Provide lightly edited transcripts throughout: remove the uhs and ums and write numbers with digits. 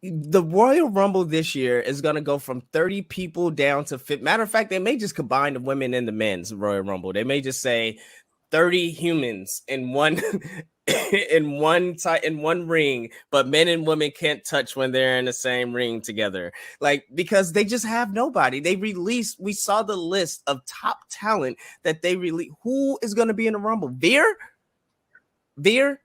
the Royal Rumble this year is going to go from 30 people down to 50. Matter of fact, they may just combine the women and the men's Royal Rumble. They may just say 30 humans in one in one ring, but men and women can't touch when they're in the same ring together. Like, because they just have nobody. We saw the list of top talent that they released. Who is going to be in the Rumble? Veer's going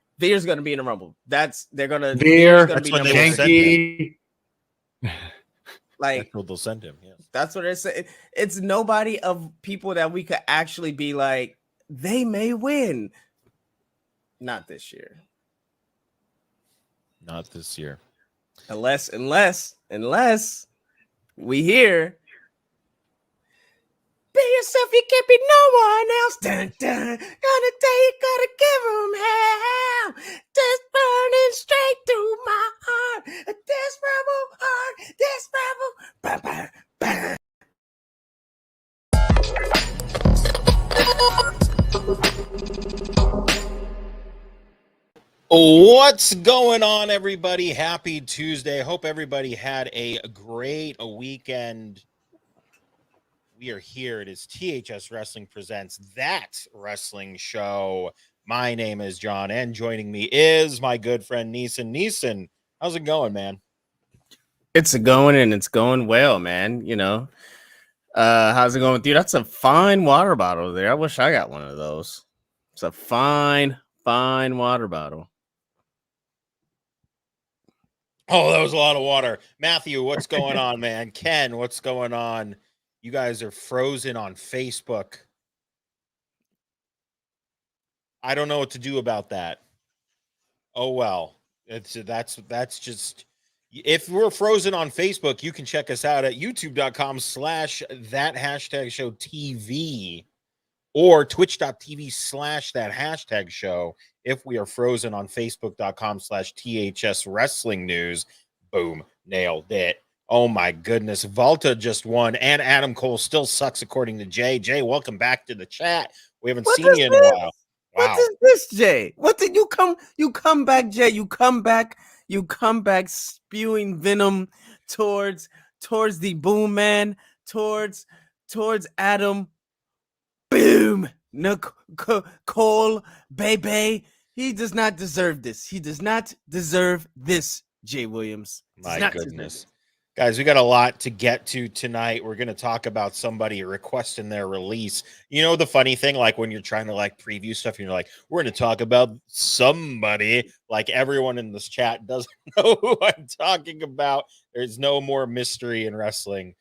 to be in the Rumble. Veer's going to be number one. Genki. Like, that's what they'll send him. Yes. That's what they're saying. It's nobody of people that we could actually be like, they may win. Not this year. Not this year. Unless we hear, be yourself, you can't be no one else. Dun, dun. Gonna tell you, gotta give them hell. Just burning straight through my heart. This rebel heart, this rebel. Bah, bah, bah. What's going on, everybody? Happy Tuesday. Hope everybody had a great weekend. We are here. It is THS Wrestling Presents That Wrestling Show. My name is John, and joining me is my good friend Neeson. Neeson, how's it going, man? It's going, and it's going well, man. You know, how's it going with you? That's a fine water bottle there. I wish I got one of those. It's a fine water bottle. Oh, that was a lot of water. Matthew, what's going on, man? Ken, what's going on? You guys are frozen on Facebook. I don't know what to do about that. Oh, well. That's just... If we're frozen on Facebook, you can check us out at youtube.com/that#show TV or twitch.tv/that#show. If we are frozen on facebook.com/THS Wrestling News. Boom. Nailed it. Oh, my goodness. Volta just won, and Adam Cole still sucks, according to Jay. Jay, welcome back to the chat. We haven't seen you in a while. Wow. What is this, Jay? What did you come back, Jay? You come back spewing venom towards the Boom Man, towards Adam. Boom. Cole, baby. He does not deserve this. He does not deserve this, Jay Williams. My goodness. Guys, we got a lot to get to tonight. We're going to talk about somebody requesting their release. You know, the funny thing, like when you're trying to like preview stuff, and you're like, we're going to talk about somebody, like everyone in this chat doesn't know who I'm talking about. There's no more mystery in wrestling,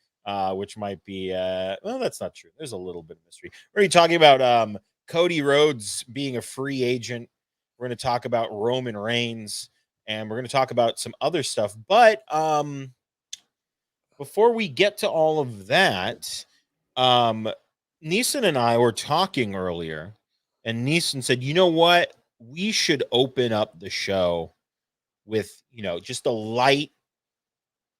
which might be, well, that's not true. There's a little bit of mystery. We're going to be talking about Cody Rhodes being a free agent. We're going to talk about Roman Reigns, and we're going to talk about some other stuff. But, before we get to all of that, Neeson and I were talking earlier, and Neeson said, you know what? We should open up the show with, you know, just a light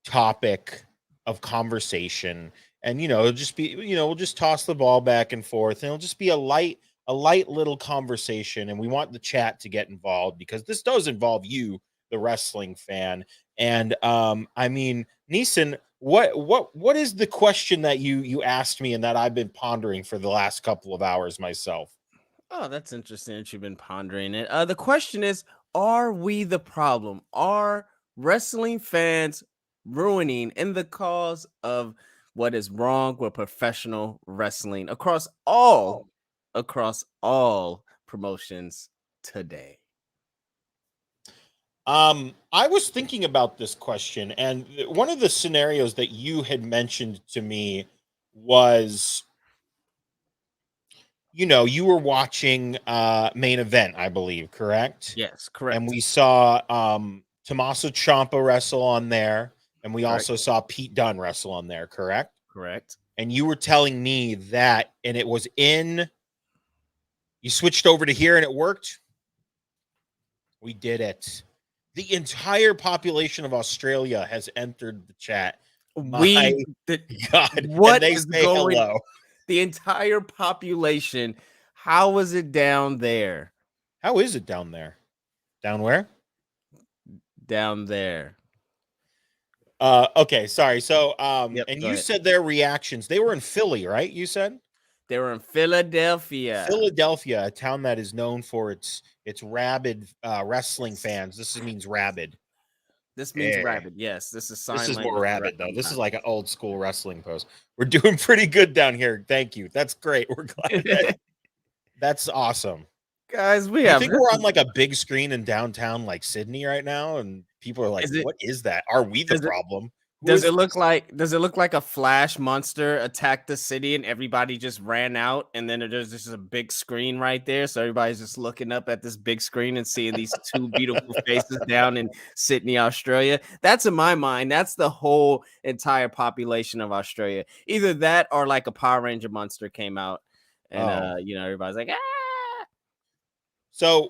topic of conversation. And, you know, it'll just be, you know, we'll just toss the ball back and forth, and it'll just be a light little conversation. And we want the chat to get involved, because this does involve you, the wrestling fan. And, I mean, Neeson, what is the question that you asked me and that I've been pondering for the last couple of hours myself? Oh, that's interesting that you've been pondering it. The question is, are we the problem? Are wrestling fans ruining in the cause of what is wrong with professional wrestling across all promotions today? I was thinking about this question, and one of the scenarios that you had mentioned to me was, you know, you were watching Main Event, I believe, correct? Yes, correct. And we saw Tommaso Ciampa wrestle on there, and we also saw Pete Dunne wrestle on there, correct? Correct. And you were telling me that, and it was you switched over to here and it worked? We did it. The entire population of Australia has entered the chat. My God. What and they is say going? Hello. The entire population. How is it down there? How is it down there? Down where? Down there. Okay, sorry. So, Yep, and go you ahead. said their reactions. They were in Philly, right? You said They were in Philadelphia. Philadelphia, a town that is known for its rabid wrestling Yes. fans. This means rabid. This means Yeah. rabbit. Yes, this is This sign is more language for rabid though. wrestling This is time. like an old school wrestling post. We're doing pretty good down here. Thank you. That's great. We're glad that's awesome. Guys, we Do you have think this we're on is, like a big screen in downtown like Sydney right now? And people are like, is it what is that? Are we the does it problem? Who is this? does it look like a flash monster attacked the city and everybody just ran out and then there's just a big screen right there, so everybody's just looking up at this big screen and seeing these two beautiful faces down in Sydney, Australia? That's in my mind. That's the whole entire population of Australia. Either that or like a Power Ranger monster came out and Oh. everybody's like, ah, So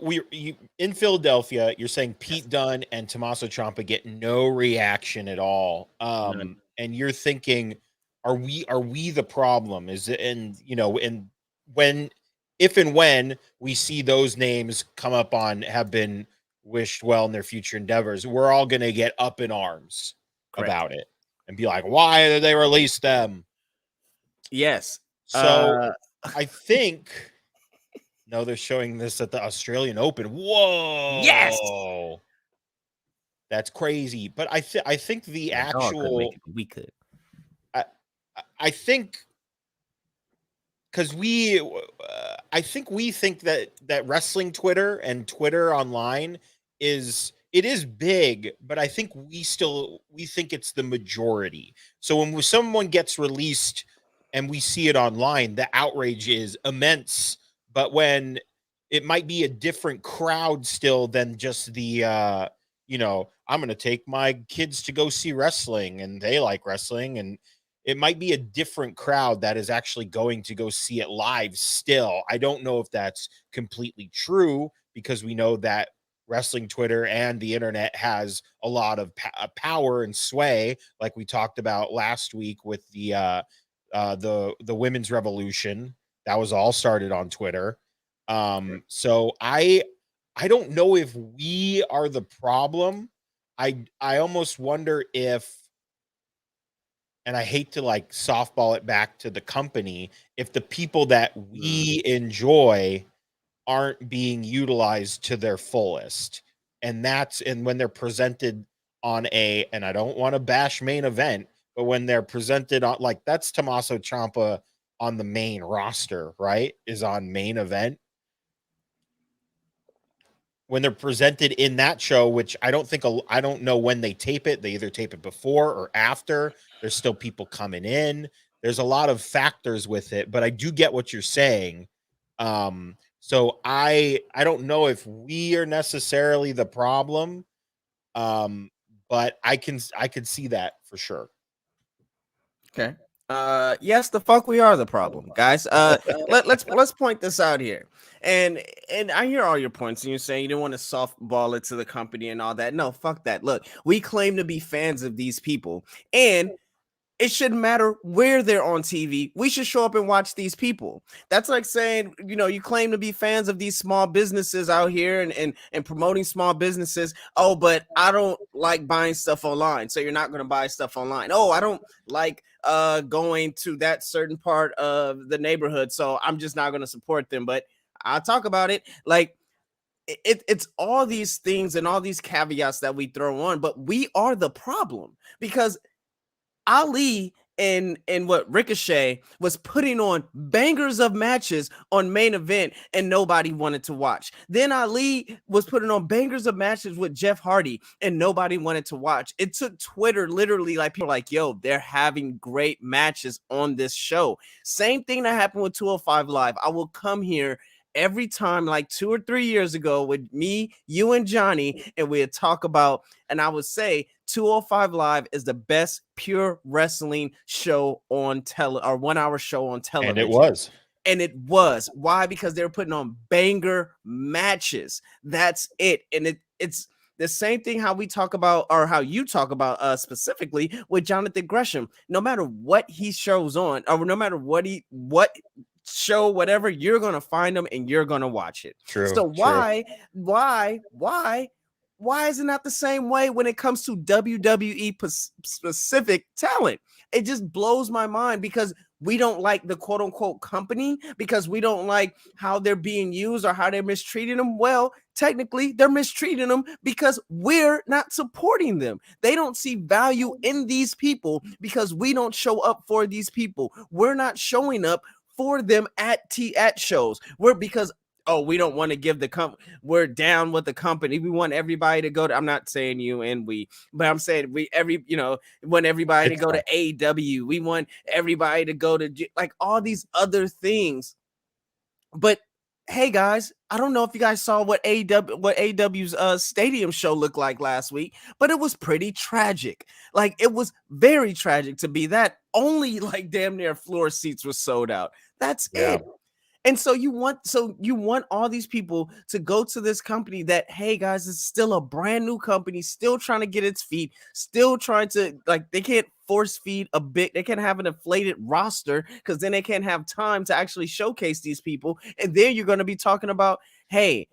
in Philadelphia, you're saying Pete Dunne and Tommaso Ciampa get no reaction at all. none. And you're thinking, are we the problem? Is it, and and when if and when we see those names come up on have been wished well in their future endeavors, we're all gonna get up in arms Correct. about it and be like, why did they release them? Yes. So Uh I think no, they're showing this at the Australian Open. yes. Whoa, that's crazy. But I think the The dog couldn't make actual it, but we could. I I think because I think we think that wrestling Twitter and Twitter online is big, but I think we think it's the majority. So when someone gets released and we see it online, the outrage is immense. But when it might be a different crowd still than just I'm going to take my kids to go see wrestling and they like wrestling, and it might be a different crowd that is actually going to go see it live still. I don't know if that's completely true because we know that wrestling Twitter and the internet has a lot of power and sway, like we talked about last week with the women's revolution. That was all started on Twitter. So I don't know if we are the problem. I almost wonder if, and I hate to like softball it back to the company, if the people that Mm, we enjoy aren't being utilized to their fullest. And when they're presented on and I don't want to bash main event, but when they're presented on, like, that's Tommaso Ciampa on the main roster, right? Is on main event. When they're presented in that show, which I don't know when they tape it. They either tape it before or after. There's still people coming in. There's a lot of factors with it, but I do get what you're saying. So I don't know if we are necessarily the problem, but I can see that for sure. okay. Yes, the fuck we are the problem, guys. Let's point this out here. And I hear all your points, and you're saying you didn't want to softball it to the company and all that. No, fuck that. Look, we claim to be fans of these people, and it shouldn't matter where they're on TV. We should show up and watch these people. That's like saying, you claim to be fans of these small businesses out here and promoting small businesses. Oh, but I don't like buying stuff online. So you're not going to buy stuff online. Oh, I don't like going to that certain part of the neighborhood. So I'm just not going to support them. But I'll talk about it. Like, it's all these things and all these caveats that we throw on, but we are the problem because Ali and what Ricochet was putting on bangers of matches on main event and nobody wanted to watch. Then Ali was putting on bangers of matches with Jeff Hardy and nobody wanted to watch. It took Twitter literally, like, people like, yo, they're having great matches on this show. Same thing that happened with 205 Live. I will come here every time, like 2 or 3 years ago, with me, you, and Johnny, and we'd talk about, and I would say 205 Live is the best pure wrestling show on or 1 hour show on And it television. was. And it was. Why? Because they were putting on banger matches. That's it. And it's the same thing how we talk about, or how you talk about specifically with Jonathan Gresham. No matter what he shows on, or no matter what show, whatever, you're gonna find them and you're gonna watch it. True. So True. why Why is it not the same way when it comes to WWE specific talent? It just blows my mind because we don't like the quote unquote company, because we don't like how they're being used or how they're mistreating them. Well, technically, they're mistreating them because we're not supporting them. They don't see value in these people because we don't show up for these people. We're not showing up for them at shows. Because we don't want to give we're down with the company. We want everybody to go to, I'm not saying you and we, but I'm saying we want everybody to go to AEW. We want everybody to go to like all these other things. But hey guys, I don't know if you guys saw what AEW's stadium show looked like last week, but it was pretty tragic. Like it was very tragic to be that. Only like damn near floor seats were sold out. That's it. And so you want all these people to go to this company that, hey guys, it's still a brand new company, still trying to get its feet, still trying to, like, they can't force feed they can't have an inflated roster because then they can't have time to actually showcase these people. And then you're going to be talking about, hey,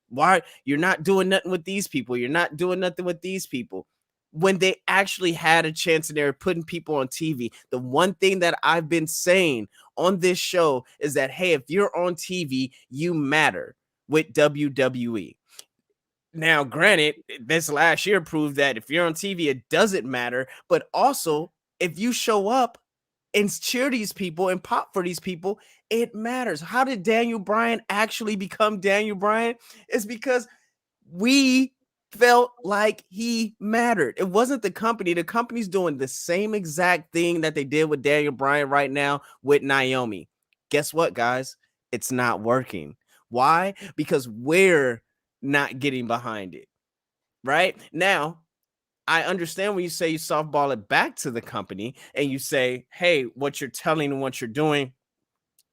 why you're not doing nothing with these people? You're not doing nothing with these people. When they actually had a chance and they were putting people on TV. The one thing that I've been saying on this show is that, hey, if you're on TV, you matter with WWE. Now, granted, this last year proved that if you're on TV, it doesn't matter. But also, if you show up and cheer these people and pop for these people, it matters. How did Daniel Bryan actually become Daniel Bryan? It's because we felt like he mattered. It wasn't the company. The company's doing the same exact thing that they did with Daniel Bryan right now with Naomi. Guess what, guys? It's not working. Why? Because we're not getting behind it. Right? Now, I understand when you say you softball it back to the company and you say, hey, what you're telling and what you're doing,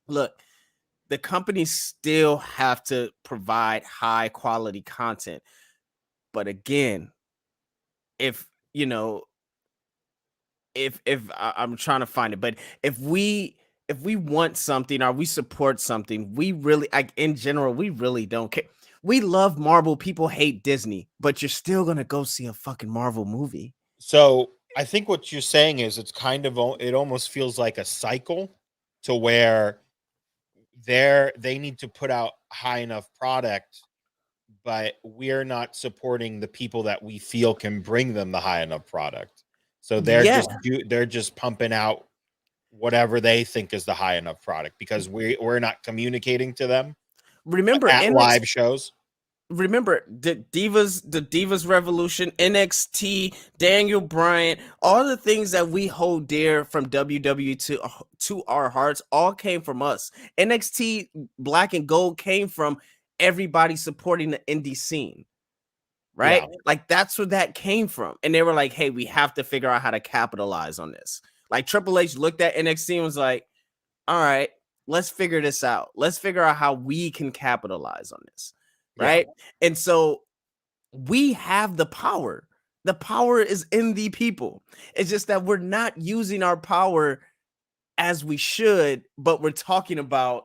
look, the companies still have to provide high quality content. But again, if I'm trying to find it, but if we want something or we support something, we really, like, in general, we really don't care. We love Marvel. People hate Disney, but you're still gonna go see a fucking Marvel movie. So I think what you're saying is it's kind of, it almost feels like a cycle to where they need to put out high enough product, but we're not supporting the people that we feel can bring them the high enough product. So they're just pumping out whatever they think is the high enough product because we're not communicating to them. Remember at live shows. Remember the Divas Revolution, NXT, Daniel Bryan, all the things that we hold dear from WWE to our hearts all came from us. NXT Black and Gold came from everybody supporting the indie scene, right? Yeah. Like that's where that came from. And they were like, hey, we have to figure out how to capitalize on this. Like Triple H looked at NXT and was like, all right, let's figure this out. Let's figure out how we can capitalize on this. Right. Yeah. And so we have the power. The power is in the people. It's just that we're not using our power as we should, but we're talking about,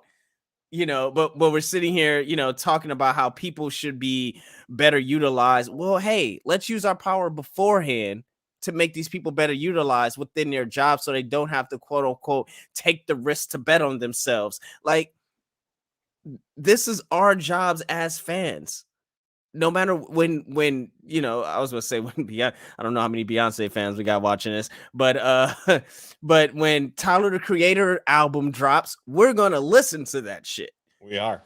but we're sitting here, talking about how people should be better utilized. Well, hey, let's use our power beforehand to make these people better utilized within their jobs so they don't have to quote unquote take the risk to bet on themselves. Like, this is our jobs as fans. No matter when I was gonna say when Beyonce, I don't know how many Beyonce fans we got watching this, but but when Tyler the Creator album drops, we're gonna listen to that shit. We are.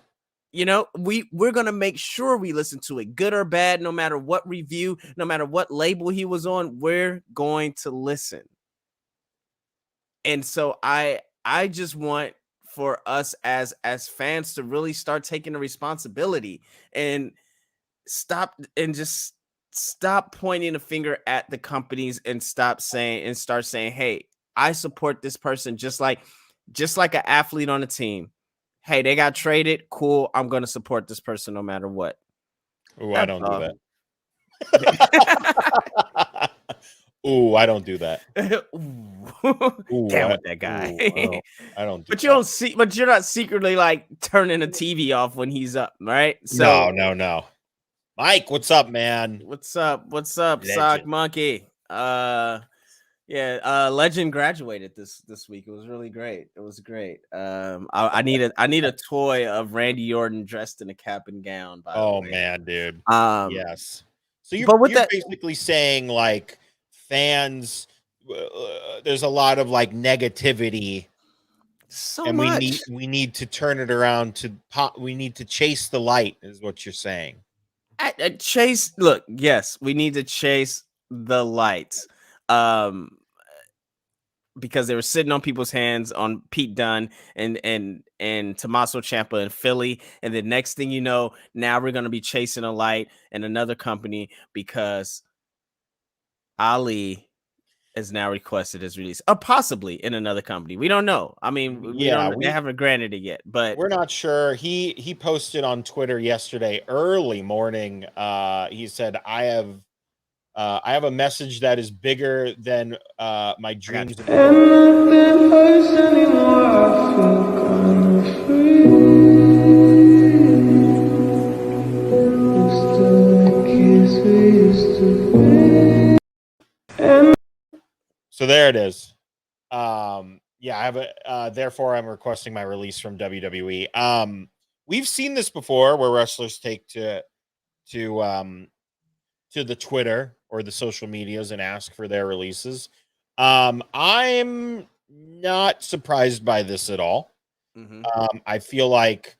We're gonna make sure we listen to it, good or bad, no matter what review, no matter what label he was on, we're going to listen. And so I just want for us as fans to really start taking the responsibility and stop pointing a finger at the companies and start saying, hey, I support this person just like an athlete on a team. Hey, they got traded. Cool. I'm going to support this person no matter what. Oh, I don't do that. Ooh, I don't do that. Ooh, damn with that guy. I don't do but you don't see, but you're not secretly like turning the TV off when he's up, right? So no. Mike, what's up, man? What's up? What's up, Sock Legend. Monkey? Legend graduated this week. It was really great. It was great. I need a toy of Randy Orton dressed in a cap and gown. By the Oh way, man, dude. um, Yes. So you're but with you're that, basically saying like fans there's a lot of like negativity so and much. we need to turn it around to pop, we need to chase the light is what you're saying. Chase, look, yes, we need to chase the lights. Um, because they were sitting on people's hands on Pete Dunne and Tommaso Ciampa in Philly, and the next thing you know, now we're going to be chasing a light in another company because Ali is now requested his release, or possibly in another company. We don't know. I mean, we Yeah, don't. They haven't granted it yet, but we're not sure. He posted on Twitter yesterday early morning. He said I have a message that is bigger than my I got dreams. you. And nothing hurts anymore. I feel kinda free. Used to the kids we used to be. And So there it is. Yeah, I have a therefore I'm requesting my release from WWE. We've seen this before where wrestlers take to um to the Twitter or the social medias and ask for their releases. I'm not surprised by this at all. Mm-hmm. I feel like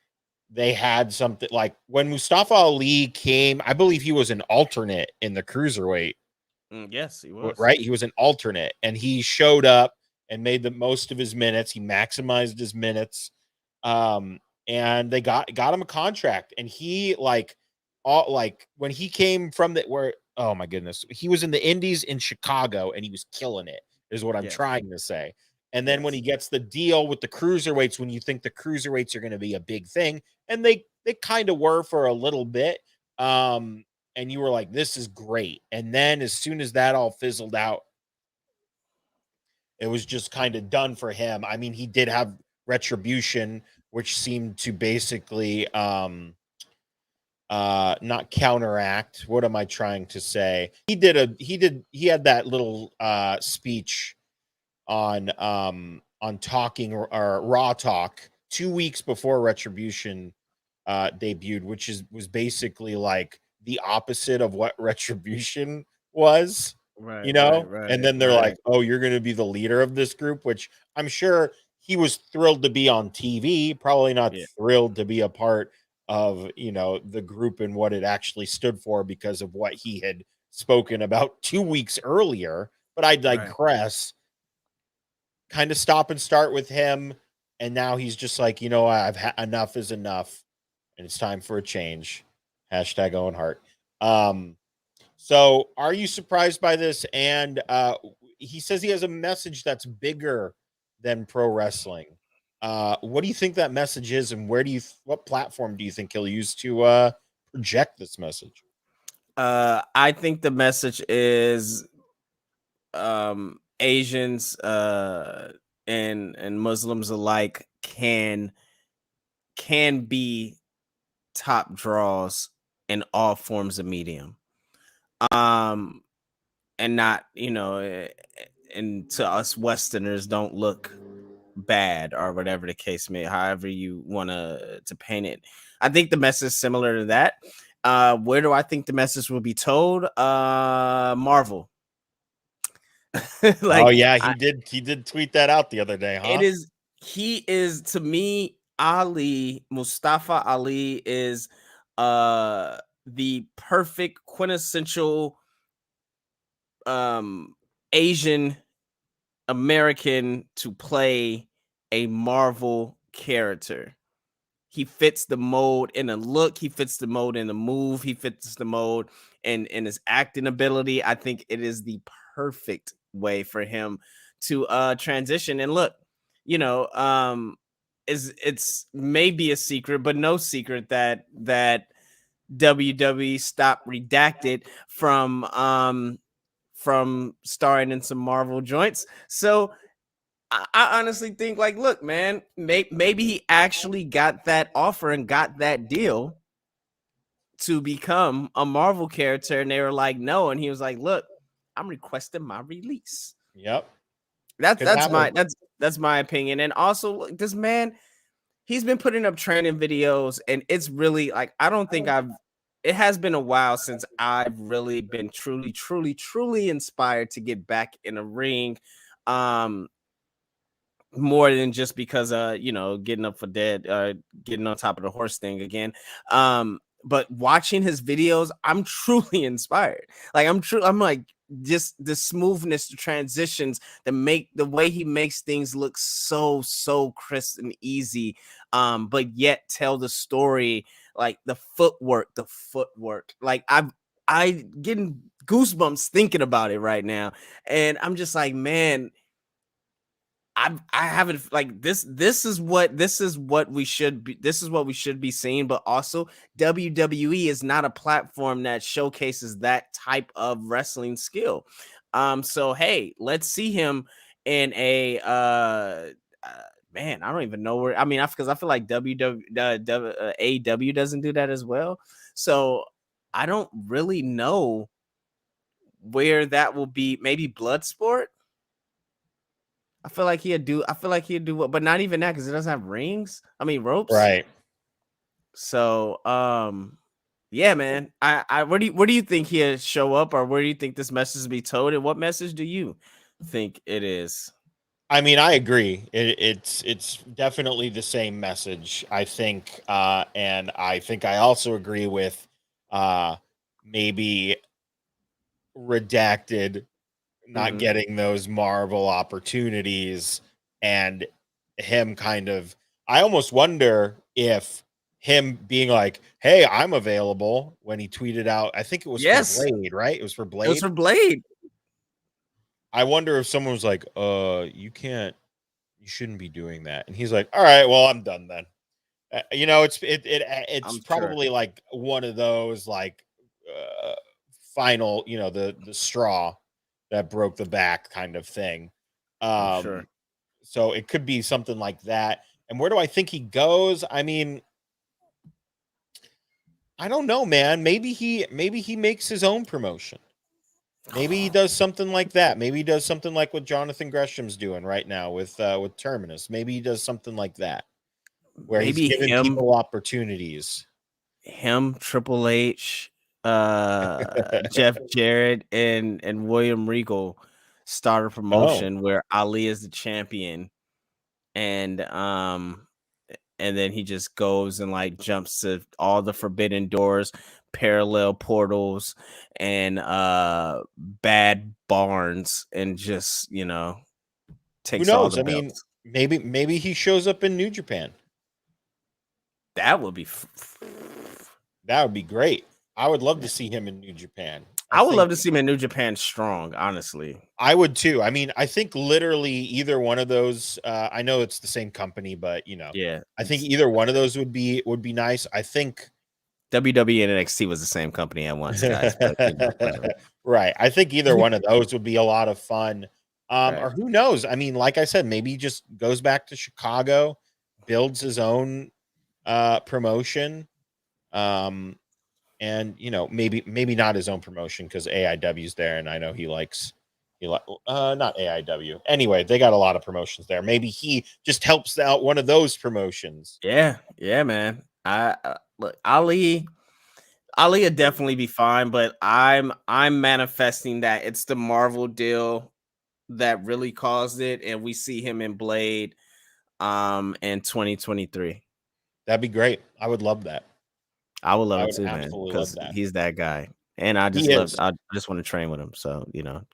they had something like when Mustafa Ali came, I believe he was an alternate in the cruiserweight, Yes, he was. right? He was an alternate and he showed up and made the most of his minutes. He maximized his minutes. Um, and they got him a contract and he like when he came from the where oh my goodness, he was in the Indies in Chicago and he was killing it, is what I'm Yes, trying to say. And then when he yes, gets the deal with the cruiserweights, when you think the cruiserweights are going to be a big thing, and they kind of were for a little bit, um, and you were like, this is great. And then as soon as that all fizzled out, it was just kind of done for him. I mean, he did have retribution, which seemed to basically not counteract. What am I trying to say? He had that little speech on talking or raw talk 2 weeks before retribution debuted, which was basically like the opposite of what retribution was, right, you right, know. And right, then they're like, right. oh, you're going to be the leader of this group, which I'm sure he was thrilled to be on TV, probably not Yeah, thrilled to be a part of, you know, the group and what it actually stood for because of what he had spoken about 2 weeks earlier. But I right. digress. Kind of stop and start with him, and now he's just like, you know, enough is enough, and it's time for a change. Hashtag Owen Hart. Um, so are you surprised by this? And he says he has a message that's bigger than pro wrestling. What do you think that message is, and what platform do you think he'll use to project this message? I think the message is Asians and Muslims alike can be top draws in all forms of medium. Um and not, and to us Westerners don't look bad or whatever the case may, however you want to paint it. I think the message is similar to that. Where do I think the message will be told? Marvel. Oh like yeah, I, he did tweet that out the other day, it huh? is he is to me Ali Mustafa Ali is the perfect quintessential Asian American to play a Marvel character. He fits the mold in the look, he fits the mold in the move, he fits the mold in his acting ability. I think it is the perfect way for him to transition. And look, you know, is it's maybe a secret, but no secret that WWE stopped redacted from starring in some Marvel joints. So I honestly think, like, look, man, maybe he actually got that offer and got that deal to become a Marvel character, and they were like, no, and he was like, look, I'm requesting my release. Yep. That's 'Cause that's that was my that's my opinion. And also, look, this man, he's been putting up training videos, and it's really like I don't think I've. It has been a while since I've really been truly inspired to get back in a ring. Um, More than just because getting up for dead, getting on top of the horse thing again. But watching his videos, I'm truly inspired. Like I'm like just the smoothness, the transitions, the way he makes things look so crisp and easy, but yet tell the story, like the footwork. Like I getting goosebumps thinking about it right now. And I'm just like, man, I haven't like this is what we should be, this is what we should be seeing. But also, WWE is not a platform that showcases that type of wrestling skill. So hey, let's see him in a man, I don't even know where. I mean, because I feel like AEW doesn't do that as well. So I don't really know where that will be. Maybe Bloodsport. I feel like he'd do what, but not even that because it doesn't have rings. I mean ropes. right. So yeah, man. Where do you think he'll show up, or where do you think this message will be told? And what message do you think it is? I mean, I agree. It's definitely the same message, I think, and I think I also agree with uh, maybe redacted not Hmm. getting those Marvel opportunities and him kind of. I almost wonder if him being like, "Hey, I'm available," when he tweeted out. I think it was for Yes, Blade, right? It was for it was Blade. for Blade. I wonder if someone was like, you can't, you shouldn't be doing that," and he's like, "All right, well, I'm done then." It's I'm sure. probably like one of those like uh, final, the straw that broke the back kind of thing. I'm sure. Um, so it could be something like that. And where do I think he goes? I mean, I don't know, man. Maybe he makes his own promotion. Maybe he does something like that. Maybe he does something like what Jonathan Gresham's doing right now with Terminus. Maybe he does something like that where he's Maybe giving people opportunities. Triple H, Jeff Jarrett, and William Regal start a Oh, promotion where Ali is the champion, and and then he just goes and like jumps to all the forbidden doors, parallel portals, and bad barns, and just who takes all knows? the I mean, belts. maybe he shows up in New Japan. That would be. That would be great. I would love to see him in New Japan. I I would love think to see him in New Japan strong, honestly. I would too. I mean, I think literally either one of those. I know it's the same company, but Yeah, I think either one of those would be nice. I think WWE and NXT was the same company at once, guys, but whatever. right. I think either one of those would be a lot of fun. Right. Or who knows? I mean, like I said, maybe he just goes back to Chicago, builds his own promotion. Um, and maybe not his own promotion because AIW's there, and I know he like not AIW. Anyway, they got a lot of promotions there. Maybe he just helps out one of those promotions. Yeah, yeah, man. I look, Ali would definitely be fine, but I'm manifesting that it's the Marvel deal that really caused it, and we see him in Blade in 2023. That'd be great. I would love that. I would love I it would too, man, absolutely love because that. he's that guy. And He is. I just want to train with him. So,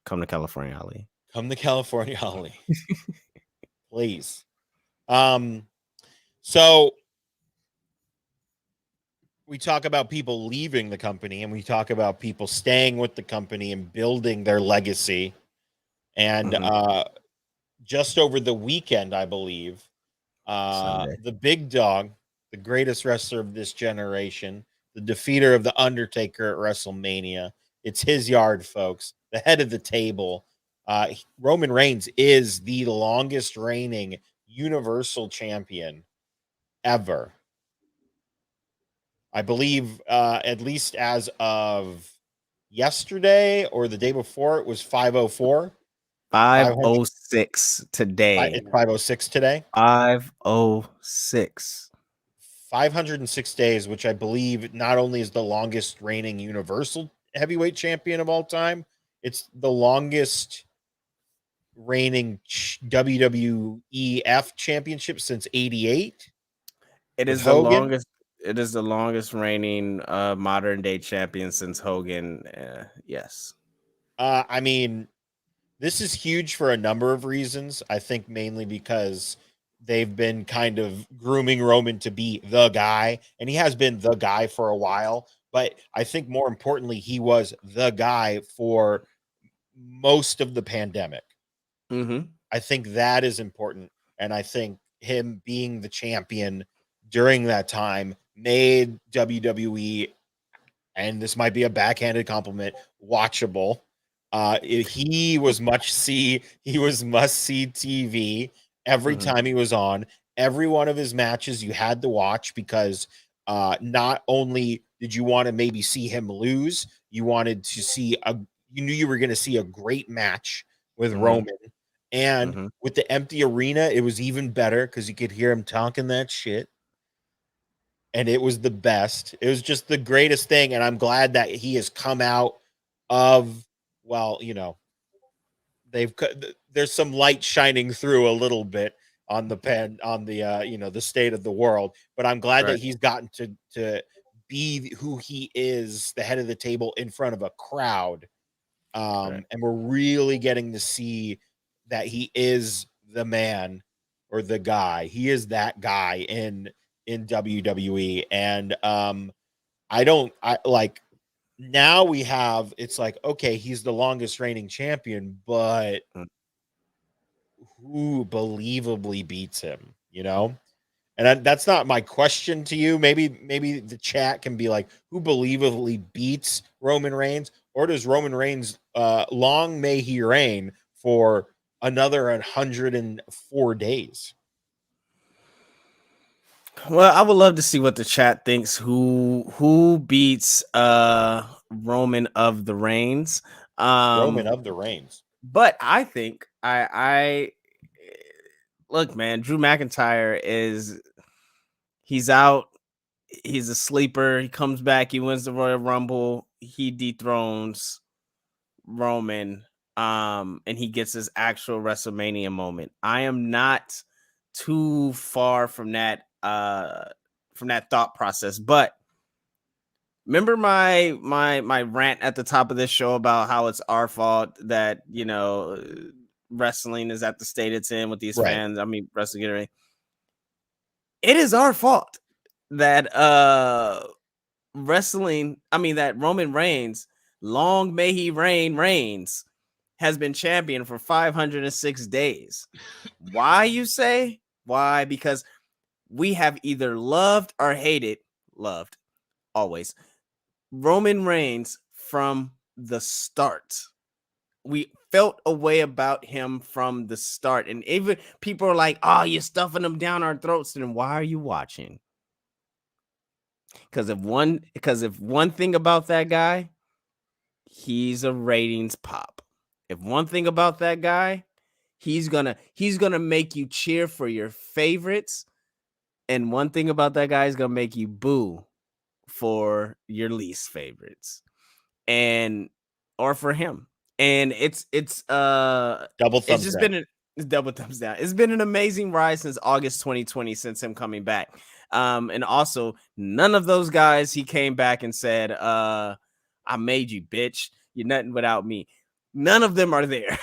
come to California, Ali. Come to California, Holly, please. Um, so we talk about people leaving the company, and we talk about people staying with the company and building their legacy. And Mhm. just over the weekend, I believe, Sunday. the big dog, the greatest wrestler of this generation, the defeater of the Undertaker at WrestleMania. It's his yard, folks. The head of the table. Roman Reigns is the longest reigning Universal Champion ever. I believe, at least as of yesterday or the day before, it was 504. 500, 506 today. it's 506 today. 506. 506 days, which I believe not only is the longest reigning Universal Heavyweight Champion of all time, it's the longest reigning WWEF Championship since '88 It with is the Hogan. longest. It is the longest reigning modern day champion since Hogan. Yes. I mean, this is huge for a number of reasons. I think mainly because they've been kind of grooming Roman to be the guy, and he has been the guy for a while. But I think more importantly, he was the guy for most of the pandemic. Mm-hmm. I think that is important. And I think him being the champion during that time made WWE, and this might be a backhanded compliment, watchable. He was must see TV every Mm-hmm. time he was on. Every one of his matches you had to watch because not only did you want to maybe see him lose, you wanted to see you knew you were going to see a great match with Mm-hmm. Roman. And Mm-hmm. with the empty arena, it was even better because you could hear him talking that shit, and it was the best. It was just the greatest thing, and I'm glad that he has come out of, well, they've there's some light shining through a little bit on the state of the world, but I'm glad that Right. he's gotten to be who he is, the head of the table in front of a crowd. Right. And we're really getting to see that he is the man or the guy. He is that guy in WWE. And I like, now we have, it's like, okay, he's the longest reigning champion, but Mm. who believably beats him, you know? And that's not my question to you. Maybe the chat can be like, who believably beats Roman Reigns, or does Roman Reigns, long may he reign for another 104 days? Well, I would love to see what the chat thinks. Who beats Roman of the Reigns? Roman Um, of the Reigns. but I think I look, man. Drew McIntyre is he's out. He's a sleeper. He comes back. He wins the Royal Rumble. He dethrones Roman. And he gets his actual WrestleMania moment. I am not too far from that thought process, but remember my rant at the top of this show about how it's our fault that wrestling is at the state it's in with these Right. fans. I mean, wrestling. It is our fault that that Roman Reigns, long may he reigns, has been champion for 506 days. Why, you say? Why? Because we have either loved always Roman Reigns from the start. We felt a way about him from the start. And even people are like, oh, you're stuffing them down our throats. Then why are you watching? Because if one thing about that guy, he's a ratings pop. If one thing about that guy, he's gonna make you cheer for your favorites. And one thing about that guy is gonna make you boo for your least favorites. And or for him. And Double it's thumbs just down. been a double thumbs down. It's been an amazing ride since August 2020 since him coming back. And also none of those guys he came back and said, I made you, bitch. You're nothing without me. None of them are there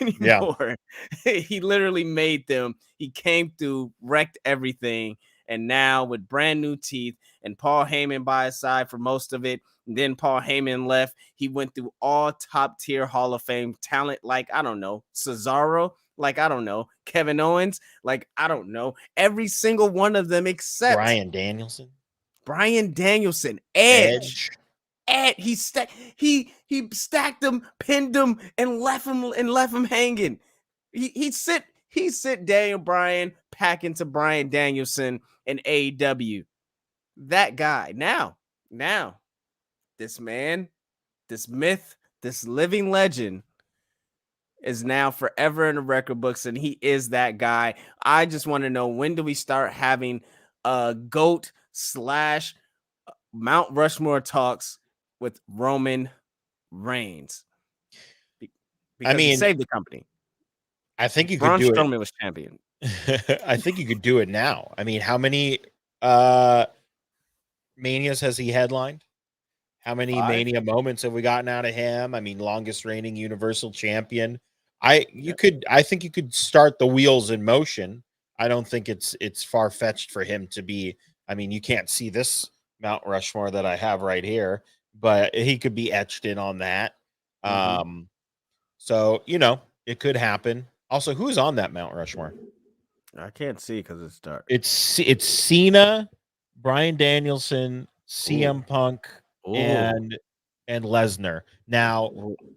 Yeah. anymore. He literally made them. He came through, wrecked everything, and now with brand new teeth and Paul Heyman by his side for most of it. And then Paul Heyman left. He went through all top tier Hall of Fame talent, like, I don't know, Cesaro, like, I don't know, Kevin Owens, like, I don't know, every single one of them except Bryan Danielson. Bryan Danielson, Edge. Edge. He stacked him, pinned him, and left him hanging. He sit Daniel Bryan pack into Bryan Danielson and AEW. that guy. Now, this man, this myth, this living legend is now forever in the record books, and he is that guy. I just want to know, when do we start having GOAT slash Mount Rushmore talks with Roman Reigns? I Because he mean, saved the company. I think you could Braun do Strowman was champion. it. I think you could do it now. I mean, how many Manias has he headlined? How many 5? Mania moments have we gotten out of him? I mean, longest reigning Universal Champion. I think you could start the wheels in motion. I don't think it's far fetched for him to be. I mean, you can't see this Mount Rushmore that I have right here, but he could be etched in on that. So it could happen. Also, who's on that Mount Rushmore? I can't see because it's dark. It's Cena, Bryan Danielson, CM Punk, and Lesnar. Now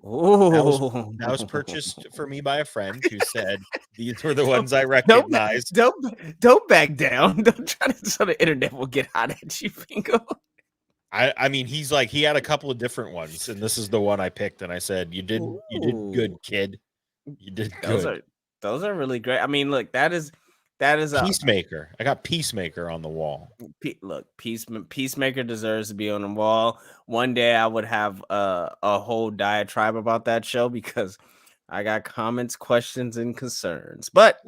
that was purchased for me by a friend who said these were the ones I recognized. Don't back down. Don't try to, so the internet will get hot at you, Fingo. I mean, he had a couple of different ones, and this is the one I picked, and I said, you did good, kid. You did good. Those are really great. I mean, look, that is Peacemaker. I got Peacemaker on the wall. Look, Peacemaker deserves to be on the wall. One day I would have a whole diatribe about that show, because I got comments, questions, and concerns. But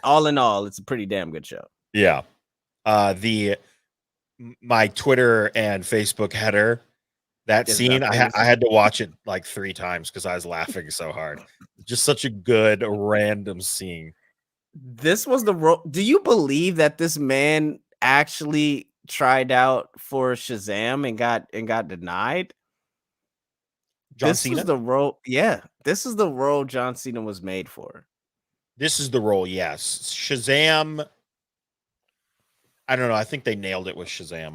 all in all, it's a pretty damn good show. Yeah. My Twitter and Facebook header, that scene, I had to watch it like 3 times because I was laughing so hard. Just such a good random scene. This was do you believe that this man actually tried out for Shazam and got denied? John Cena? Was the role. Yeah, this is the role John Cena was made for. This is the role, yes. Shazam, I don't know. I think they nailed it with Shazam.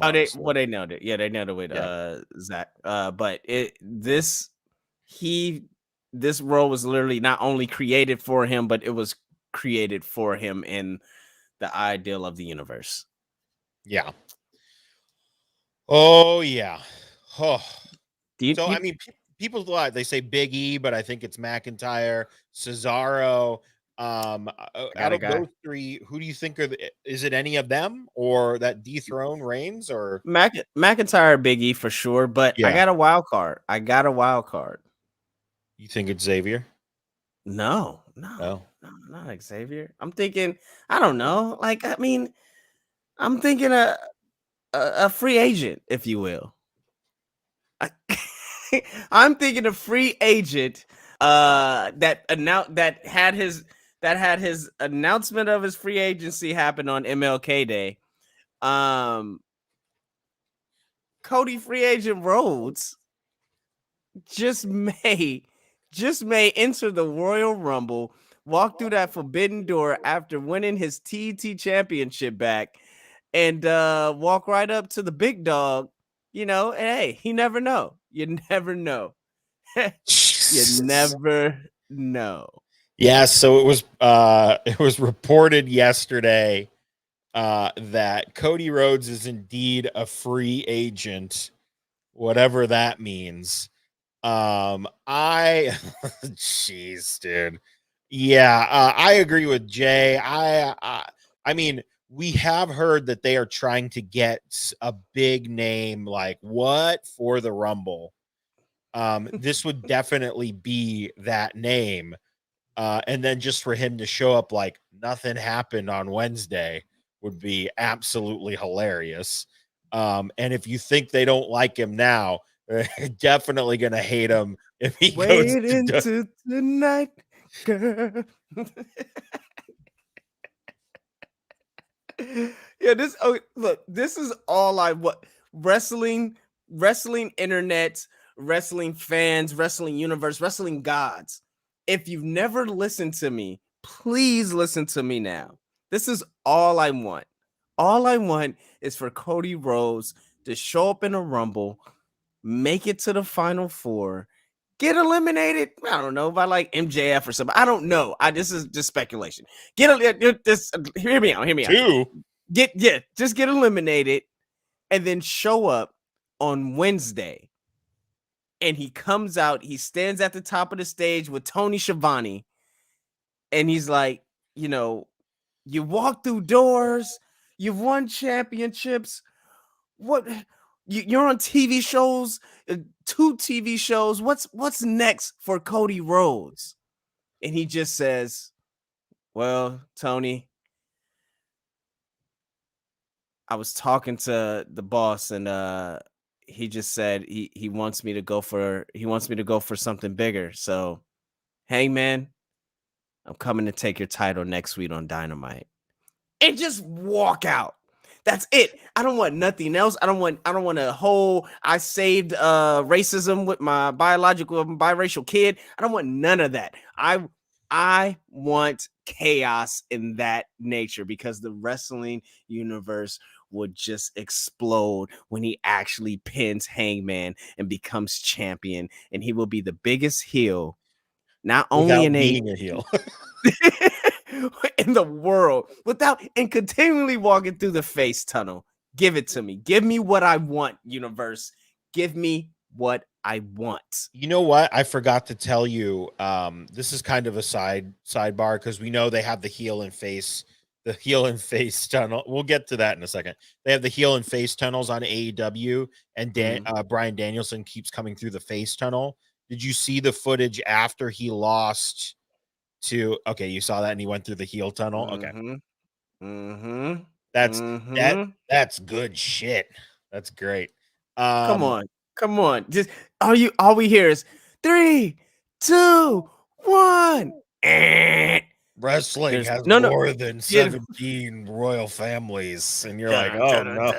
They nailed it. Yeah, they nailed it with Zach. But this role was literally not only created for him, but it was created for him in the ideal of the universe. Yeah. Oh yeah. Oh. I mean, people lie. They say Big E, but I think it's McIntyre, Cesaro. Out of those 3, who do you think is it any of them, or that dethrone Reigns, or McIntyre, Big E for sure? But I got a wild card. You think it's Xavier? No, not Xavier. I'm thinking, I don't know. Like, I mean, I'm thinking a free agent, if you will. I'm thinking a free agent that had his announcement of his free agency happen on MLK Day. Cody Free Agent Rhodes just may enter the Royal Rumble, walk through that forbidden door after winning his TNT championship back, and walk right up to the big dog. And hey, you never know. You never know. You never know. Yeah, so it was reported yesterday that Cody Rhodes is indeed a free agent, whatever that means. Jeez, dude. Yeah, I agree with Jay. I mean, we have heard that they are trying to get a big name like what for the Rumble. This would definitely be that name. And then just for him to show up like nothing happened on Wednesday would be absolutely hilarious. And if you think they don't like him now, they're definitely going to hate him if he goes into the night, girl. Yeah, this is all I want. Wrestling internet, wrestling fans, wrestling universe, wrestling gods. If you've never listened to me, please listen to me now. This is all I want. All I want is for Cody Rhodes to show up in a Rumble, make it to the Final 4, get eliminated, I don't know, by like MJF or something. I don't know. This is just speculation. Hear me out. Two. Just get eliminated, and then show up on Wednesday. And he comes out, he stands at the top of the stage with Tony Schiavone, and he's like, you know, you walk through doors, you've won championships. What you're on TV shows, 2 TV shows. What's next for Cody Rhodes? And he just says, well, Tony, I was talking to the boss, and he just said he wants me to go for something bigger. So, Hangman, I'm coming to take your title next week on Dynamite. And just walk out. That's it. I don't want nothing else. I don't want a whole I saved racism with my biological biracial kid. I don't want none of that. I want chaos in that nature, because the wrestling universe would just explode when he actually pins Hangman and becomes champion, and he will be the biggest heel, not only Without in being a heel. in the world, without and continually walking through the face tunnel. Give it to me. Give me what I want, universe. Give me what I want. You know what? I forgot to tell you. This is kind of a sidebar, because we know they have the heel and face tunnel. We'll get to that in a second. They have the heel and face tunnels on AEW, and Bryan Danielson keeps coming through the face tunnel. Did you see the footage after he lost to? Okay, you saw that, and he went through the heel tunnel. Okay, that's good shit. That's great. Come on. Just all we hear is 3, 2, 1. Wrestling has more than 17 royal families, and you're like, oh no.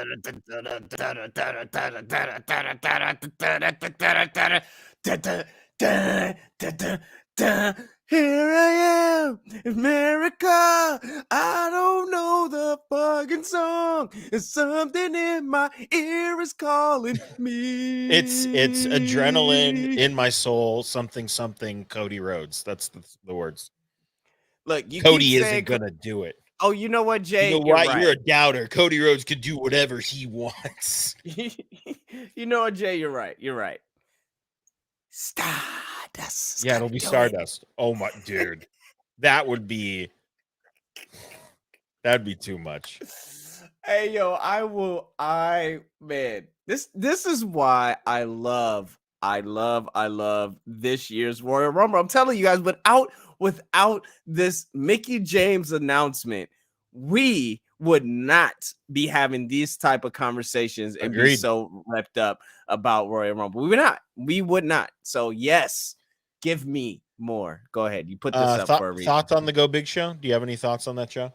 Here I am, America. I don't know the fucking song. It's something in my ear is calling me. It's adrenaline in my soul. Something Cody Rhodes. That's the words. Look, you Cody isn't gonna do it. Oh, you know what, Jay? You know what? You're a doubter. Cody Rhodes could do whatever he wants. You know what, Jay? You're right. Stardust. Yeah, it'll be Stardust. Oh my dude. That'd be too much. Hey yo, man. This is why I love this year's Royal Rumble. I'm telling you guys, without this Mickey James announcement, we would not be having these type of conversations and be so wrapped up about Royal Rumble. We would not. So yes, give me more. Go ahead. You put this up for a reason. Thoughts on the Go Big Show? Do you have any thoughts on that show?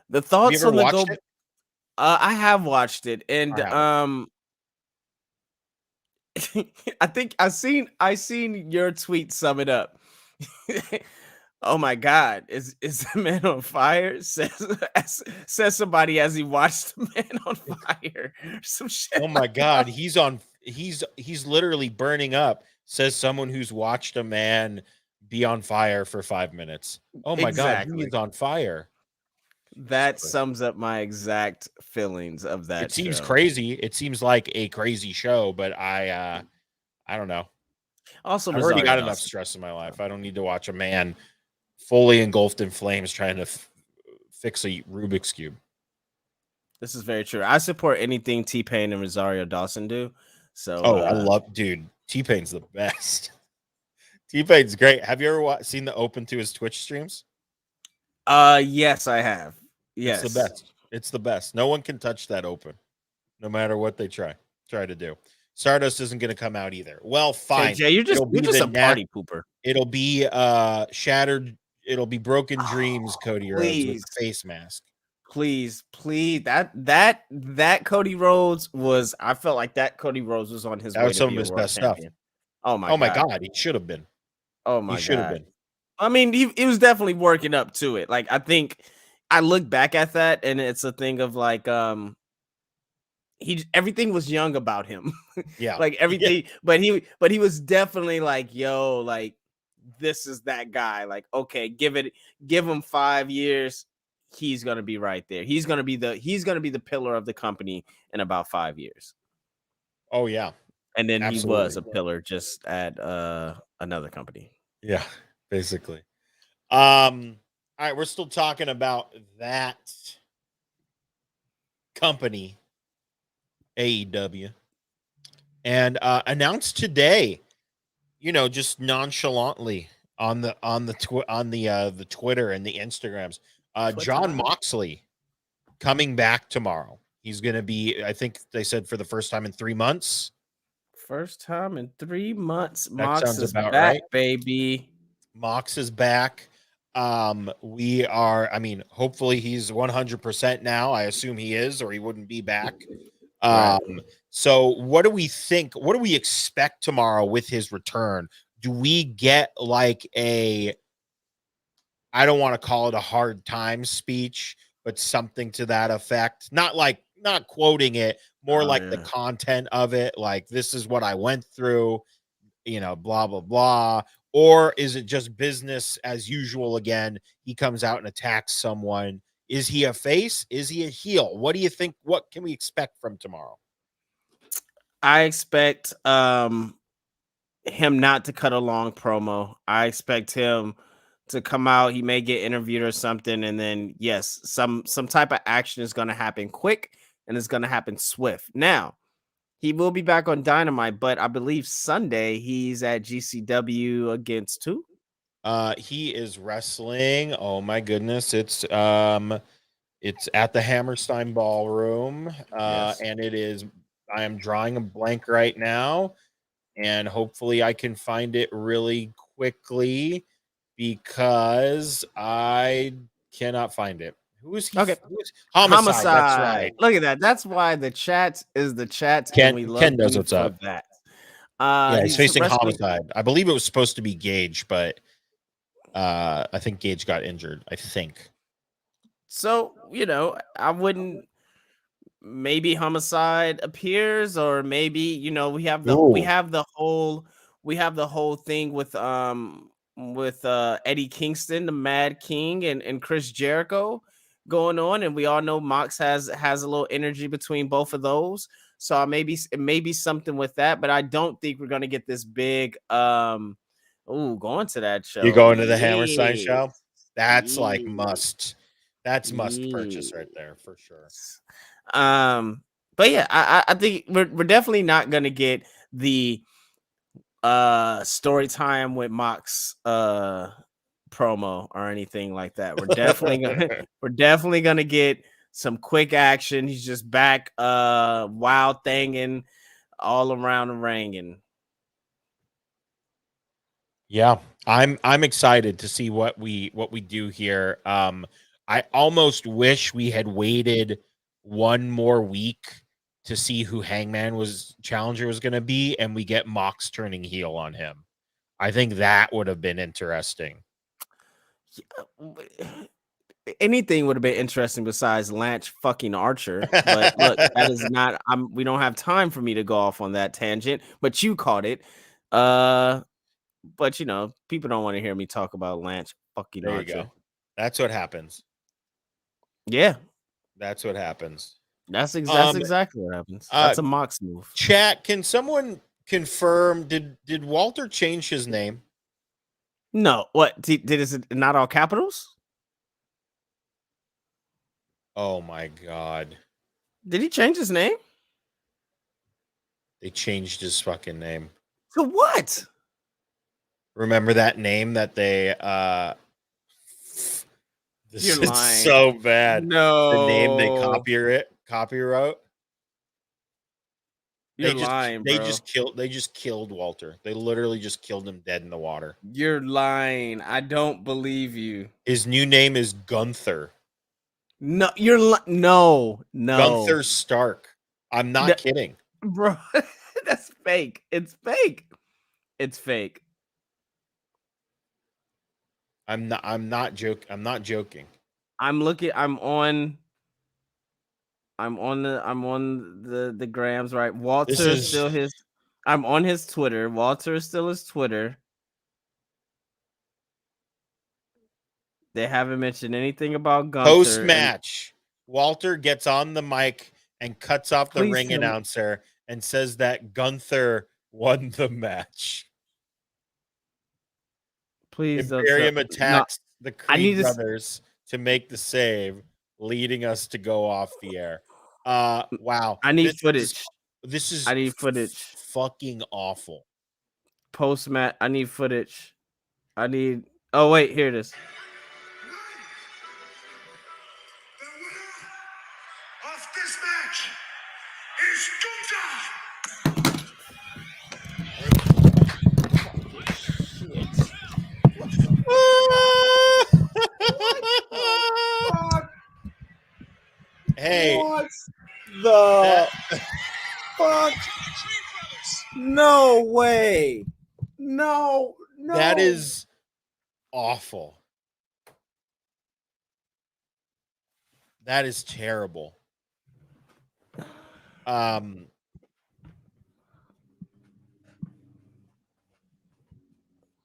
The thoughts on the Go. It? I have watched it, and I think I seen your tweet sum it up. Oh my God, is the man on fire? Says somebody as he watched the man on fire. Some shit. Oh my God, he's literally burning up. Says someone who's watched a man be on fire for 5 minutes. Oh my God, he's on fire. That sums up my exact feelings of that. It seems crazy. It seems like a crazy show, but I don't know. Also, I've already got enough stress in my life. I don't need to watch a man fully engulfed in flames trying to fix a Rubik's Cube. This is very true. I support anything T-Pain and Rosario Dawson do. So, I love, dude. T-Pain's the best. T-Pain's great. Have you ever seen the open to his Twitch streams? Yes, I have. Yes, it's the best. It's the best. No one can touch that open, no matter what they try to do. Stardust isn't going to come out either. Well, fine. Hey, Jay, you're just a party pooper. It'll be shattered. It'll be broken dreams. Cody Rhodes with a face mask. Please. That Cody Rhodes was. I felt like that Cody Rhodes was on his way to some be of his a best champion. Stuff. Oh my God, he should have been. Oh my God, he should have been. I mean, he was definitely working up to it. Like, I think I look back at that, and it's a thing of like, everything was young about him. Yeah, like everything, but he was definitely like, yo, like this is that guy. Like, okay, give him 5 years. he's gonna be right there. He's gonna be the pillar of the company in about 5 years. Oh yeah, And then he was absolutely. a pillar just at another company. Yeah, basically. All right, we're still talking about that company, AEW, and announced today, just nonchalantly on the Twitter and the Instagrams, John Twitter. Moxley coming back tomorrow. He's going to be, I think they said, for the first time in 3 months. First time in 3 months. That Mox sounds is about back, right. baby. Mox is back. We are, I mean, hopefully he's 100% now. I assume he is, or he wouldn't be back. Right. So what do we think? What do we expect tomorrow with his return? Do we get like I don't want to call it a hard time speech, but something to that effect? Not quoting it, more Oh, like the yeah. content of it, like this is what I went through, blah blah blah. Or is it just business as usual again? He comes out and attacks someone. Is he a face? Is he a heel? What do you think? What can we expect from tomorrow? I expect him not to cut a long promo. I expect him to come out. He may get interviewed or something, and then yes, some type of action is going to happen quick and it's going to happen swift. Now he will be back on Dynamite, but I believe Sunday he's at GCW against two. He is wrestling. Oh my goodness, it's at the Hammerstein Ballroom, Yes. and it is. I am drawing a blank right now, and hopefully I can find it really quickly because I cannot find it. Who is he? Okay. Who is Homicide? That's Homicide. right. Look at that. That's why the chat is the chat, and we Ken love knows you what's for up. that. Yeah, he's He's facing wrestling. Homicide. I believe it was supposed to be Gage, but I think Gage got injured. I think. So, I wouldn't maybe Homicide appears, or maybe, we Ooh. have the whole thing with Eddie Kingston, the Mad King, and Chris Jericho going on, and we all know Mox has a little energy between both of those. So it may be something with that, but I don't think we're gonna get this big going to that You show. going to the Hammerstein Yes. show? That's like Yes. must. That's must purchase right there for sure. Yes. But yeah, I think we're definitely not gonna get the story time with Mox promo or anything like that. We're definitely gonna get some quick action. He's just back wild thanging all around the ring. And Yeah, I'm excited to see what we do here. I almost wish we had waited one more week to see who Hangman was challenger was going to be, and we get Mox turning heel on him. I think that would have been interesting. anything would have been interesting besides Lance fucking Archer. But look, that is not we don't have time for me to go off on that tangent, but you caught it. But people don't want to hear me talk about Lance fucking There you Archer. go. That's what happens. Yeah, That's what happens. that's exactly what happens. That's a Mox move. Chat, can someone confirm did Walter change his name? No, what did it not all capitals? Oh my god. Did he change his name? They changed his fucking name. To what? Remember that name that they this You're is lying. so bad. No, The name they copyright. You're lying, bro. They just killed Walter. They literally just killed him dead in the water. You're lying. I don't believe you. His new name is Gunther. No, no. Gunther Stark. I'm not kidding. Bro. That's fake. It's fake. It's fake. I'm not joking. I'm on the grams, right? Walter is still his. I'm on his Twitter. Walter is still his Twitter. They haven't mentioned anything about Gunther. Post match, Walter gets on the mic and cuts off the ring announcer and says that Gunther won the match. Please, Imperium attacks the Creed brothers to make the save, leading us to go off the air. Wow. I need footage. This is I need footage. Fucking awful. Post match. I need footage. I need. Oh wait, here it is. The winner of this match is Hey, what the fuck? No way. No. That is awful. That is terrible.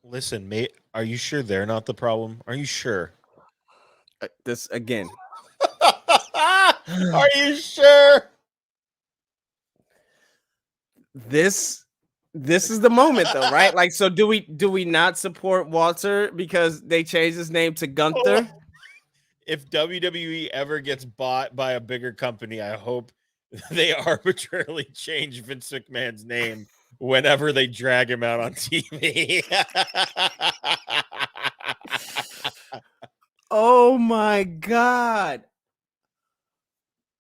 Listen, mate, are you sure they're not the problem? Are you sure? This again. Are you sure? This is the moment though, right? Like, so do we not support Walter because they changed his name to Gunther? If WWE ever gets bought by a bigger company, I hope they arbitrarily change Vince McMahon's name whenever they drag him out on TV. Oh my god.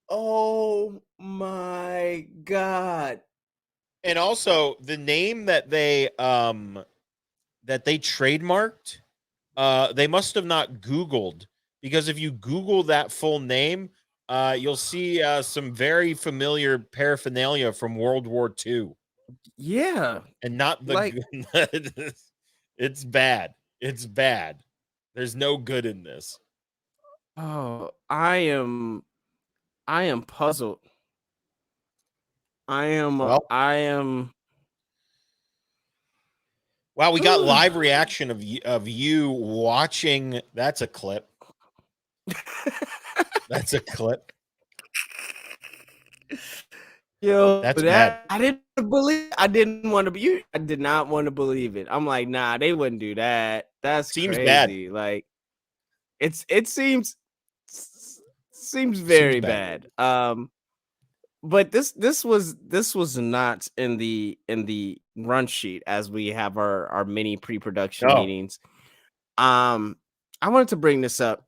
Oh my god. And also the name that they trademarked, they must have not Googled, because if you Google that full name, you'll see some very familiar paraphernalia from World War II. Yeah. And not the like, it's bad. It's bad. There's no good in this. Oh, I am puzzled. I am. Wow, we got live reaction of you watching. That's a clip. That's a clip. Yo, that's bad. I didn't believe. I didn't want to be. I did not want to believe it. I'm like, nah, they wouldn't do that. That's seems crazy. bad. Like, it seems very bad. But this was not in the run sheet as we have our mini pre-production meetings. I wanted to bring this up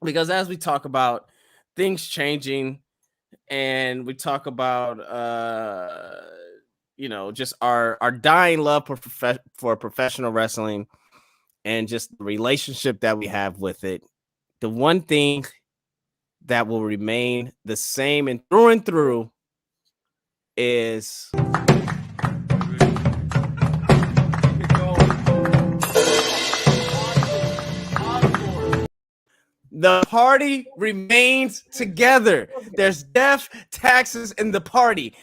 because as we talk about things changing and we talk about just our dying love for professional wrestling and just the relationship that we have with it, the one thing that will remain the same and through is the party remains together. There's death, taxes, and the party.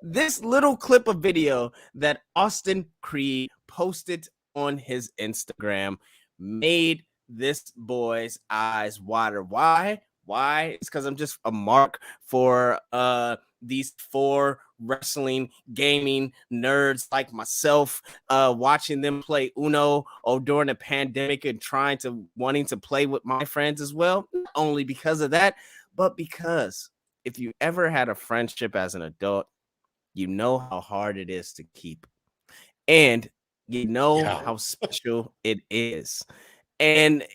This little clip of video that Austin Creed posted on his Instagram made this boy's eyes water. Why? It's because I'm just a mark for these 4 wrestling gaming nerds like myself, watching them play Uno during a pandemic and wanting to play with my friends as well. Not only because of that, but because if you ever had a friendship as an adult, you know how hard it is to keep, and you know how special it is. And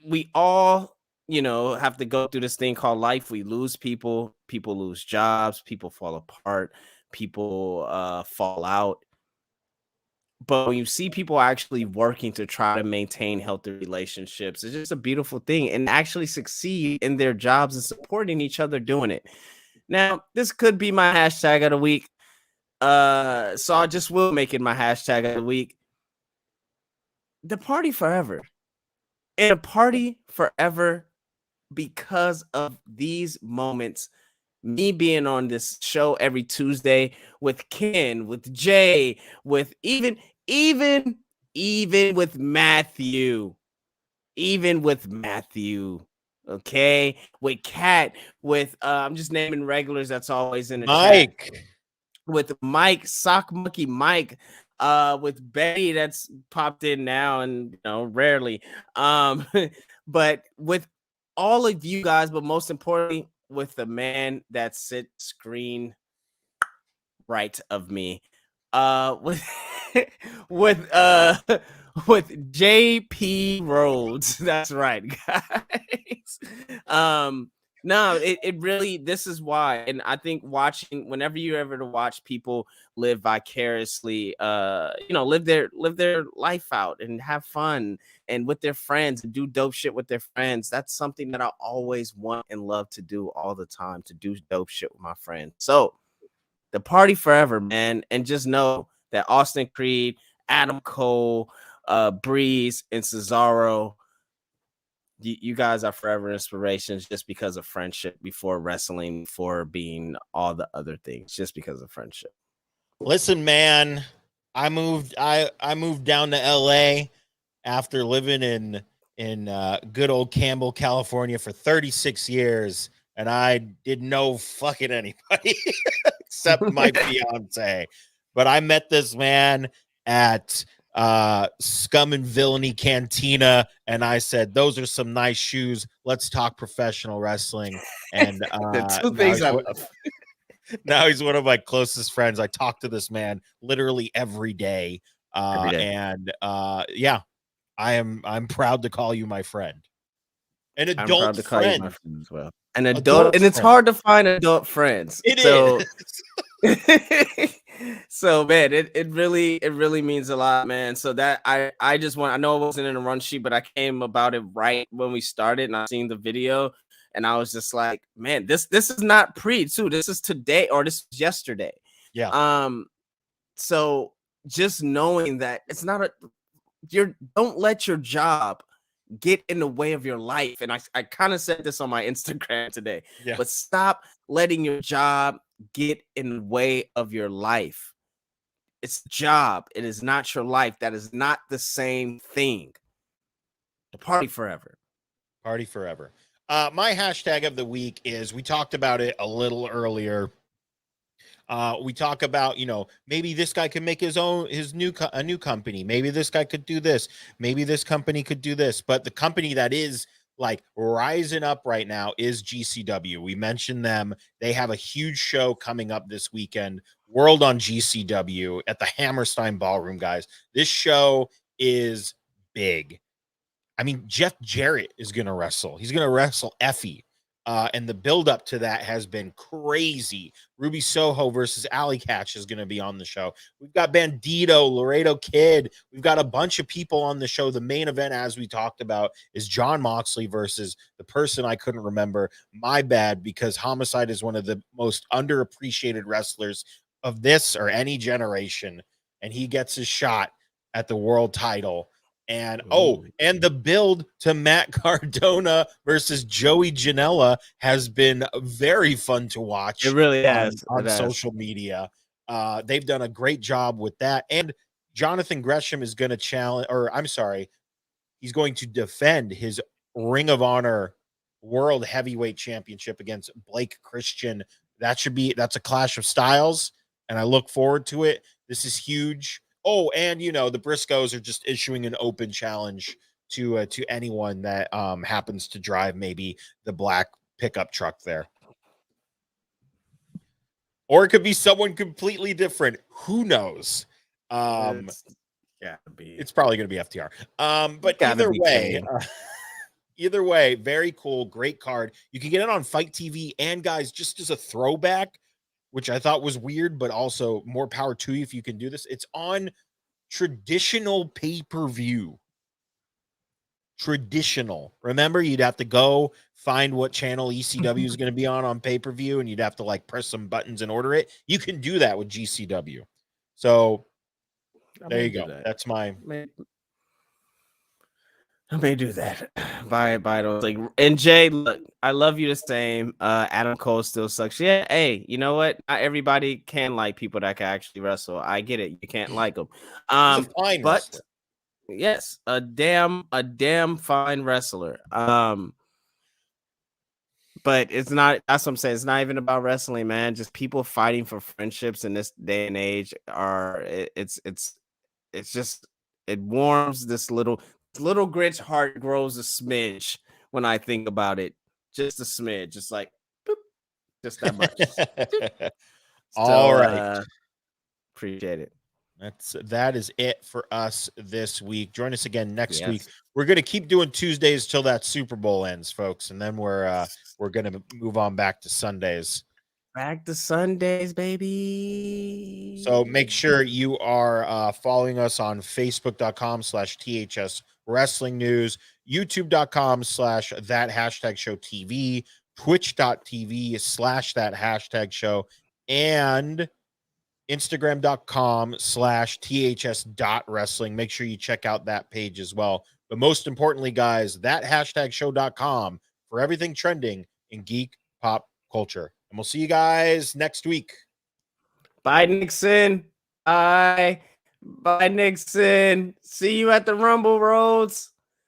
we all, have to go through this thing called life. We lose people lose jobs, people fall apart, people fall out. But when you see people actually working to try to maintain healthy relationships, it's just a beautiful thing, and actually succeed in their jobs and supporting each other doing it. Now, this could be my hashtag of the week. So I just will make it my hashtag of the week. The party forever. And a party forever because of these moments. Me being on this show every Tuesday with Ken, with Jay, with even with Matthew. even with Matthew, okay, with Kat, with I'm just naming regulars that's always in the chat, Mike. with Mike, Sock Monkey Mike, with Betty that's popped in now and rarely. But with all of you guys, but most importantly, with the man that sits screen right of me. With with with JP Rhodes. That's right, guys. No, it really, this is why. And I think watching, whenever you're ever to watch people live vicariously, live their life out and have fun and with their friends and do dope shit with their friends. That's something that I always want and love to do all the time, to do dope shit with my friends. So the party forever, man. And just know that Austin Creed, Adam Cole, Breeze, and Cesaro, you guys are forever inspirations just because of friendship, before wrestling, before being all the other things, just because of friendship. Listen, man, I moved down to LA after living in good old Campbell, California for 36 years, and I didn't know fucking anybody except my fiance. But I met this man at Scum and Villainy Cantina, and I said, "Those are some nice shoes. Let's talk professional wrestling." And The two things I love. now he's one of my closest friends. I talk to this man literally every day. Every day. And yeah, I'm proud to call you my friend. An I'm adult proud to call friend. you my friend as well. An adult, and it's hard to find adult friends. It so, is. So man, it really means a lot, man. So that I just want, I know it wasn't in a run sheet, but I came about it right when we started and I seen the video and I was just like, man, this is not pre too. This is today, or this is yesterday. Yeah. So just knowing that it's not don't let your job get in the way of your life. And I kind of said this on my Instagram today, Yeah. but stop letting your job get in the way of your life. It's a job. It is not your life. That is not the same thing. The party forever. Party forever. My hashtag of the week is, we talked about it a little earlier. We talk about, maybe this guy could make a new company. Maybe this guy could do this. Maybe this company could do this. But the company that is like rising up right now is GCW. We mentioned them. They have a huge show coming up this weekend, World on GCW at the Hammerstein Ballroom, guys. This show is big. I mean, Jeff Jarrett is going to wrestle. He's going to wrestle Effie. And the build up to that has been crazy. Ruby Soho versus Alley Catch is going to be on the show. We've got Bandito, Laredo Kid. We've got a bunch of people on the show. The main event, as we talked about, is John Moxley versus the person I couldn't remember. My bad, because Homicide is one of the most underappreciated wrestlers of this or any generation. And he gets his shot at the world title. And and the build to Matt Cardona versus Joey Janela has been very fun to watch. It really has on social media. They've done a great job with that. And Jonathan Gresham is going to challenge, or I'm sorry, he's going to defend his Ring of Honor World Heavyweight Championship against Blake Christian. That's a clash of styles, and I look forward to it. This is huge. Oh, and the Briscoes are just issuing an open challenge to anyone that happens to drive maybe the black pickup truck there. Or it could be someone completely different. Who knows? It's probably going to be FTR. But either way, very cool, great card. You can get it on Fight TV, and guys, just as a throwback, which I thought was weird, but also more power to you if you can do this. It's on traditional pay-per-view. Traditional. Remember, you'd have to go find what channel ECW is going to be on pay-per-view, and you'd have to like press some buttons and order it. You can do that with GCW. So there you go. That's my. I may do that. Bye those. Like, and Jay, look, I love you the same. Adam Cole still sucks. Yeah, hey, you know what? Not everybody can like people that can actually wrestle. I get it. You can't like them. But Yes, a damn fine wrestler. But it's not. That's what I'm saying. It's not even about wrestling, man. Just people fighting for friendships in this day and age it's just it warms this little Grinch heart grows a smidge when I think about it. Just a smidge, just like boop, just that much. All So right. appreciate it. That is it for us this week. Join us again next week. Yes. We're gonna keep doing Tuesdays till that Super Bowl ends, folks, and then we're gonna move on back to Sundays. Back to Sundays, baby. So make sure you are following us on Facebook.com/THS Wrestling News, YouTube.com/that hashtag show TV, Twitch.tv/that hashtag show, and Instagram.com/THS.wrestling. Make sure you check out that page as well. But most importantly, guys, that hashtag show.com for everything trending in geek pop culture. And we'll see you guys next week. Bye, Nixon. Bye. Bye, Nixon. See you at the Rumble Roads.